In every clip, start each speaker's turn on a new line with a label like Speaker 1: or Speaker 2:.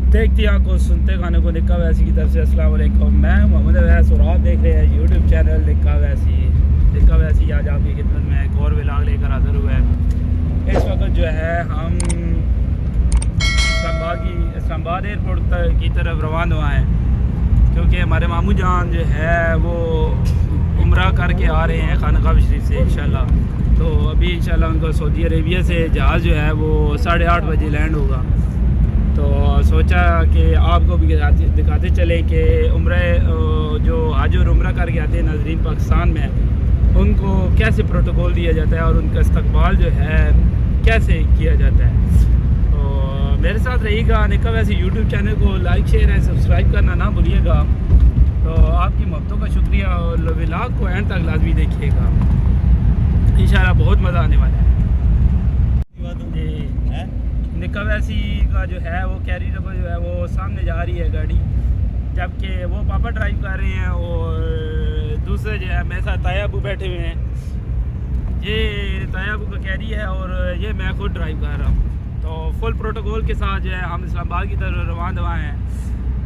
Speaker 1: देखती आंखों सुनते खाने को निक्का वैसी की तरफ से अस्सलाम वालेकुम। मैं मोहम्मद अवैस और आप देख रहे हैं यूट्यूब चैनल निक्का वैसी। आज आपकी खिदमत में एक और व्लॉग लेकर हाजिर हुआ है। इस वक्त जो है हम इस्लामाबाद एयरपोर्ट की तरफ रवाना हुआ हैं, क्योंकि हमारे मामू जान जो है वो उम्रा करके आ रहे हैं खानकाह शरीफ से इंशाल्लाह। तो अभी इंशाल्लाह उनका सऊदी अरेबिया से जहाज़ जो है वो 8:30 बजे लैंड होगा। तो सोचा कि आपको भी दिखाते चलें कि उम्रा जो हज और उम्रा करके आते हैं नाज़रीन पाकिस्तान में, उनको कैसे प्रोटोकॉल दिया जाता है और उनका इस्तकबाल जो है कैसे किया जाता है। तो मेरे साथ रहिएगा। निक्का वैसी यूट्यूब चैनल को लाइक शेयर एंड सब्सक्राइब करना ना भूलिएगा। तो आपकी मोहब्बतों का शुक्रिया और व्लॉग को एंड तक लाजमी देखिएगा, इंशाल्लाह बहुत मज़ा आने वाला है। निक्का वैसी का जो है वो कैरी डबल जो है वो सामने जा रही है गाड़ी, जबकि वो पापा ड्राइव कर रहे हैं और दूसरे जो है मेरे साथ तायाबू बैठे हुए हैं। ये तायाबू का कैरी है और ये मैं खुद ड्राइव कर रहा हूँ। तो फुल प्रोटोकॉल के साथ जो है हम इस्लामाबाद की तरफ रवाना हैं।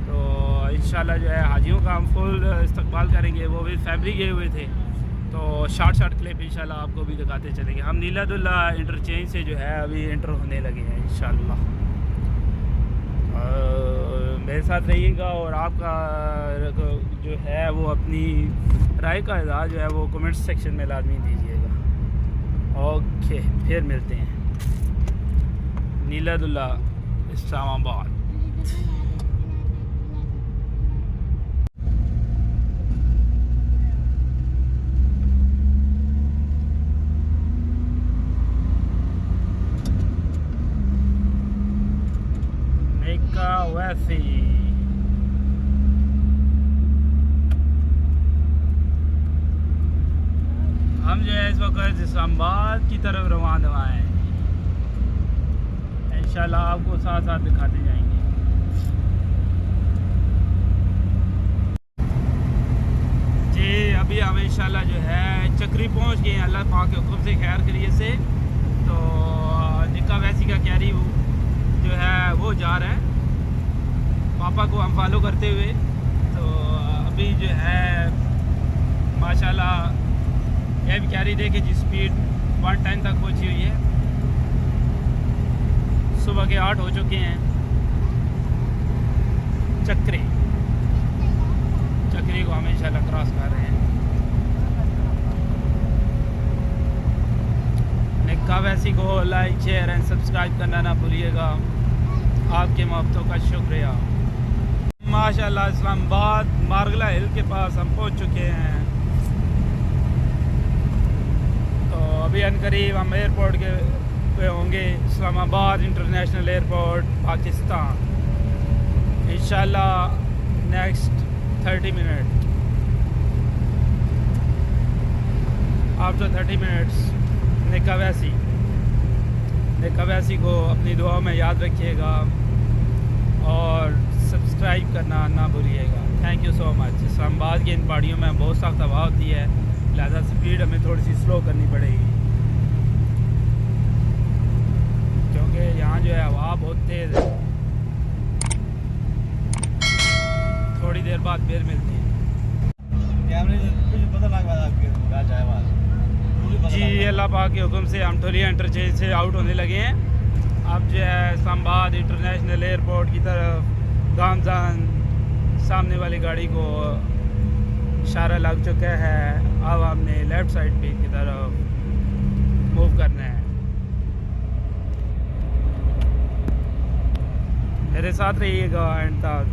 Speaker 1: तो इंशाल्लाह जो है हाजियों का हम फुल इस्तकबाल करेंगे। वो भी फैमिली गए हुए थे, तो शॉर्ट क्लिप इंशाल्लाह आपको भी दिखाते चलेंगे। हम नीलादुल्ला इंटरचेंज से जो है अभी इंटर होने लगे हैं इंशाल्लाह। मेरे साथ रहिएगा और आपका जो है वो अपनी राय का इज़हार जो है वो कमेंट सेक्शन में लाजमी दीजिएगा। ओके, फिर मिलते हैं। नीलादुल्ला इस्लामाबाद। वैसी हम जो है इस वक्त इस्लामाबाद की तरफ रवाना हुआ है। इंशाल्लाह आपको साथ साथ दिखाते जाएंगे। जी अभी हम इंशाल्लाह जो है चक्री पहुंच गए हैं अल्लाह पाक के हुक्म से खैर करिए से। तो निक्का वैसी का कैरी जो है वो जा रहा है पापा को हम फॉलो करते हुए। तो अभी जो है माशाल्लाह यह भी कैरी देखे जी स्पीड 110 तक पहुंची हुई है। सुबह के 8 हो चुके हैं। चक्री को हम इंशाल्लाह क्रॉस कर रहे हैं। निक्का वैसी को लाइक शेयर एंड सब्सक्राइब करना ना भूलिएगा। आपके मोहब्बतों का शुक्रिया। माशाल्लाह इस्लामाबाद मारगला हिल के पास हम पहुंच चुके हैं। तो अभी अनकरीब हम एयरपोर्ट के पे होंगे, इस्लामाबाद इंटरनेशनल एयरपोर्ट पाकिस्तान। इंशाल्लाह नेक्स्ट 30 मिनट आफ्टर 30 मिनट्स। निक्का वैसी को अपनी दुआ में याद रखिएगा और सब्सक्राइब करना ना भूलिएगा। Thank you so much. Islamabad की इन पहाड़ियों में बहुत सख्त हवा होती है, लिहाजा स्पीड हमें थोड़ी सी स्लो करनी पड़ेगी, क्योंकि यहाँ जो है हवा बहुत तेज़ है। थोड़ी देर बाद फिर मिलती है। जी अल्लाह पाक के हुक्म से हम ठोलिया इंटरचेंज से आउट होने लगे हैं। अब जो है इस्लामाबाद इंटरनेशनल एयरपोर्ट की तरफ गामजान सामने वाली गाड़ी को इशारा लग चुका है। अब हमने लेफ़्ट साइड पे की तरफ मूव करना है। मेरे साथ रहिएगा एंड तक।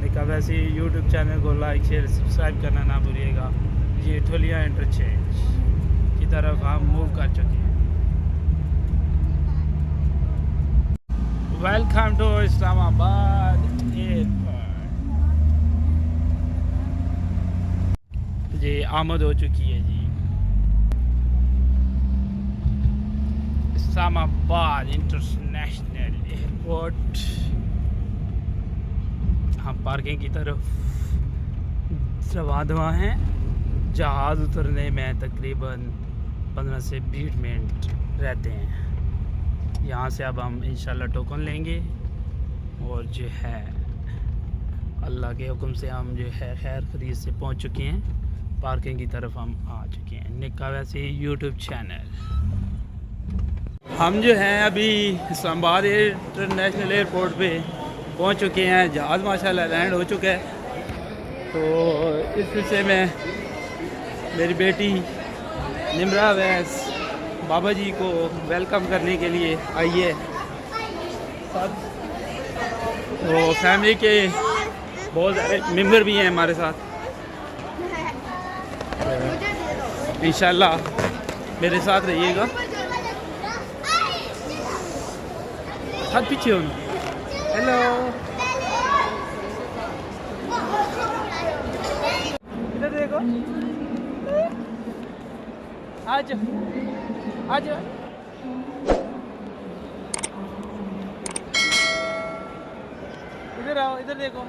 Speaker 1: निक्का वैसी यूट्यूब चैनल को लाइक शेयर सब्सक्राइब करना ना भूलिएगा। ये ठोलिया इंटरचेंज की तरफ हम मूव कर चुके हैं। Welcome to Islamabad airport. जी आमद हो चुकी है जी इस्लामाबाद इंटरनेशनल एयरपोर्ट। हम पार्किंग की तरफ रवाना हैं। जहाज़ उतरने में तकरीबन 15 से 20 मिनट रहते हैं। यहाँ से अब हम इंशाल्लाह टोकन लेंगे और जो है अल्लाह के हुक्म से हम जो है खैर खरीद से पहुंच चुके हैं। पार्किंग की तरफ हम आ चुके हैं। निक्का वैसे यूट्यूब चैनल। हम जो हैं अभी इस्लामाबाद इंटरनेशनल एयरपोर्ट पे पहुंच चुके हैं। जहाज़ माशाल्लाह लैंड हो चुका है। तो इस विषय में मेरी बेटी निम्रा वैस बाबा जी को वेलकम करने के लिए आई है। तो फैमिली के बहुत सारे मेम्बर भी हैं हमारे साथ। इंशाल्लाह मेरे साथ रहिएगा। हाथ पीछे होना। हेलो, इधर देखो। आज आज इधर आओ, इधर देखो।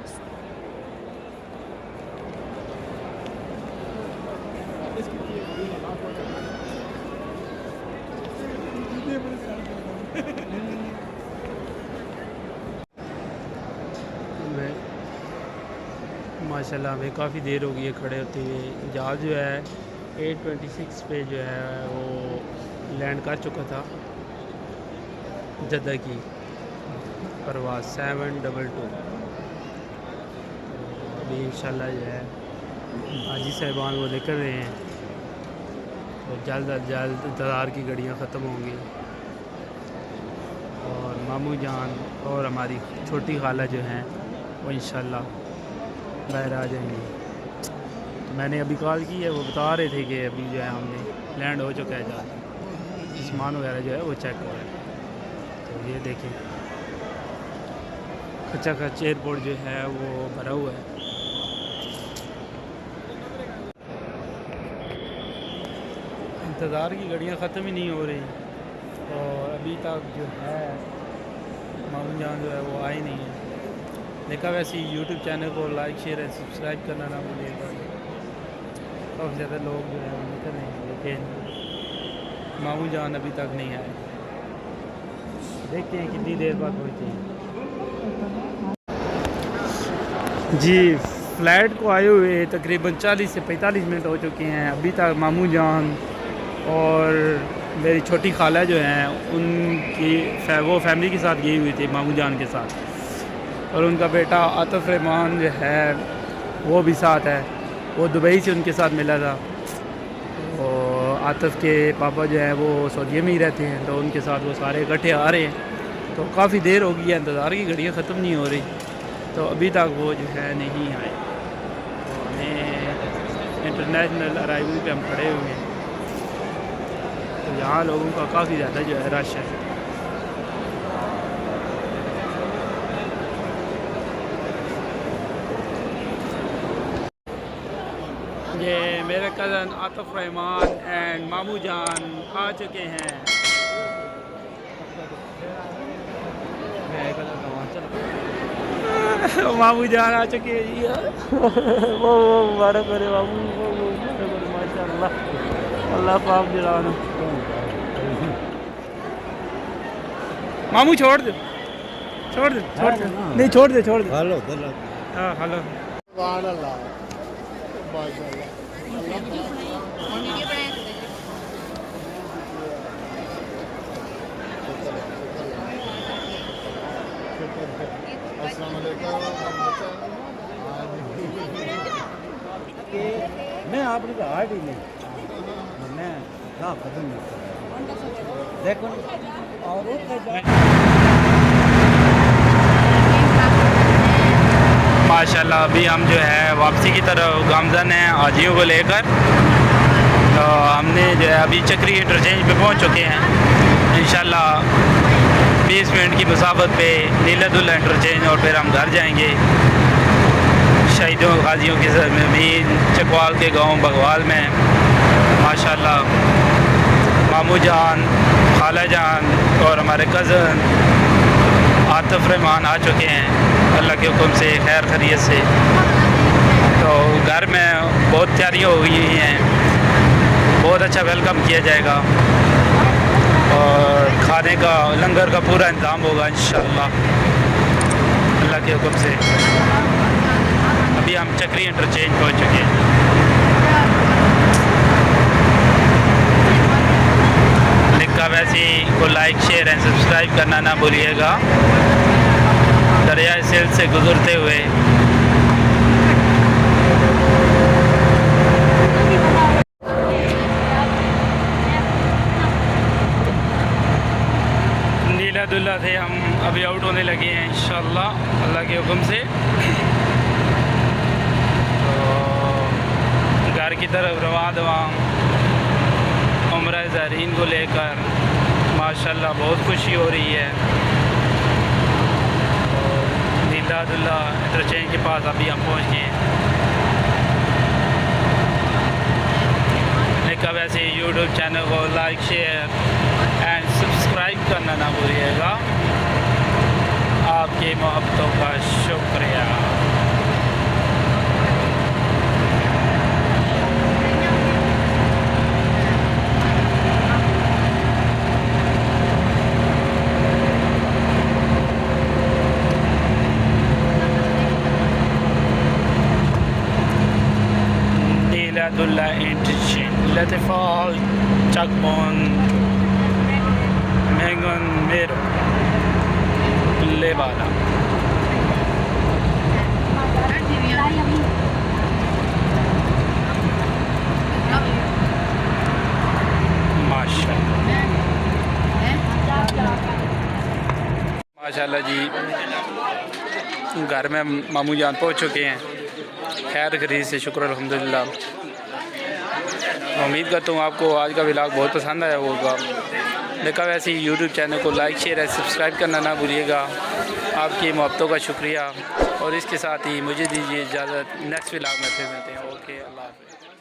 Speaker 1: माशाल्लाह हमें काफ़ी देर हो गई है खड़े होते हुए। जहाज़ जो है 8:26 पे जो है वो लैंड कर चुका था। जद्दा की परवाज़ 722। अभी इंशाल्लाह जो है हाजी साहिबान वो लेकर रहे हैं। तो जल्द अज जल्द इंतज़ार की घड़ियाँ ख़त्म होंगी और मामू जान और हमारी छोटी खाला जो हैं वो इंशाल्लाह बाहर आ जाएंगे। तो मैंने अभी कॉल की है, वो बता रहे थे कि अभी जो है हमने लैंड हो चुका है जहाज़। सामान वगैरह जो है वो चेक हो रहा है। तो ये देखें खच्चा खच एयरपोर्ट जो है वो भरा हुआ है। इंतज़ार की घड़ियाँ ख़त्म ही नहीं हो रही और अभी तक जो है मामू जान जो है वो आई नहीं है। देखा वैसे यूट्यूब चैनल को लाइक शेयर एंड सब्सक्राइब करना ना भूलिएगा। काफ़ी ज़्यादा लोग जो है वो निकल रहे हैं लेकिन मामू जान अभी तक नहीं आए। देखते हैं कितनी देर बाद पहुँचे जी। फ़्लाइट को आए हुए तकरीबन 40 से 45 मिनट हो चुके हैं। अभी तक मामू जान और मेरी छोटी खाला जो हैं उनकी वो फैमिली के साथ गई हुई थी मामू जान के साथ। और उनका बेटा आतिफ रहमान जो है वो भी साथ है। वो दुबई से उनके साथ मिला था। और आतिफ के पापा जो है वो सऊदी में ही रहते हैं तो उनके साथ वो सारे इकट्ठे आ रहे हैं। तो काफ़ी देर हो गई है, इंतज़ार की घड़ियाँ ख़त्म नहीं हो रही। तो अभी तक वो जो है नहीं आए। तो हमें इंटरनेशनल अराइवल पे हम खड़े हुए हैं। तो यहाँ लोगों का काफ़ी ज़्यादा जो है रश है। ये मेरे कज़न आतिफ रहमान एंड मामू जान आ चुके हैं। मामू जान आ चुके हैं जी। वो मुबारक करे मामू, वो मुबारक करे माशाल्लाह। अल्लाह पाक दिलाना। मामू छोड़ दे, छोड़ दे, छोड़ दे। नहीं छोड़ दे, छोड़ दे। हेलो हाँ हेलो।
Speaker 2: मैं आपने तो हार्ड ही नहीं मैं क्या पसंद नहीं देखो और
Speaker 1: माशाल्लाह अभी हम जो है वापसी की तरफ गामजन हैं हाजियों को लेकर। तो हमने जो है अभी चक्री इंटरचेंज पे पहुंच चुके हैं। इंशाल्लाह 20 मिनट की मुसाफत पे नीलादुल्ला इंटरचेंज और फिर हम घर जाएंगे। शहीदों गाजियों की ज़मीन चकवाल के गांव बगवाल में माशाल्लाह मामू जान, खाला जान और हमारे कज़न आतिफ रहमान आ चुके हैं अल्लाह के हुक्म से खैर खैरियत से। तो घर में बहुत तैयारियाँ हो गई हैं, बहुत अच्छा वेलकम किया जाएगा और खाने का लंगर का पूरा इंतज़ाम होगा इंशाअल्लाह। अल्लाह के हुक्म से। अभी हम चक्री इंटरचेंज पहुँच चुके हैं। लिखा वैसे को लाइक शेयर एंड सब्सक्राइब करना ना भूलिएगा। दरिया सिल से गुजरते हुए नीला दुल्ला थे हम अभी आउट होने लगे हैं इंशाल्लाह अल्लाह के हुक्म से। तो घर की तरफ रवा दवा उम्रा ज़ारीन को लेकर माशाल्लाह बहुत खुशी हो रही है। नीला दुल्ला इंटरचेंज के पास अभी हम पहुंच गए हैं। कब ऐसे यूट्यूब चैनल को लाइक शेयर एंड सब्सक्राइब करना ना भूलिएगा। आपकी मोहब्बतों का शुक्रिया। नीलादुल्ला इंटरचेंज लतिफाल चकबोन मेंगन मेरो लेवाला। माशाल्लाह जी घर में मामू जान पहुँच चुके हैं खैर खरीद से शुक्र अल्हम्दुलिल्लाह। उम्मीद करता हूँ आपको आज का व्लॉग बहुत पसंद आया होगा। देखा वैसे ही यूट्यूब चैनल को लाइक शेयर और सब्सक्राइब करना ना भूलिएगा। आपकी मोहब्बतों का शुक्रिया और इसके साथ ही मुझे दीजिए इजाज़त। नेक्स्ट व्लॉग में फिर मिलते हैं। ओके अल्लाह हाफ़िज़।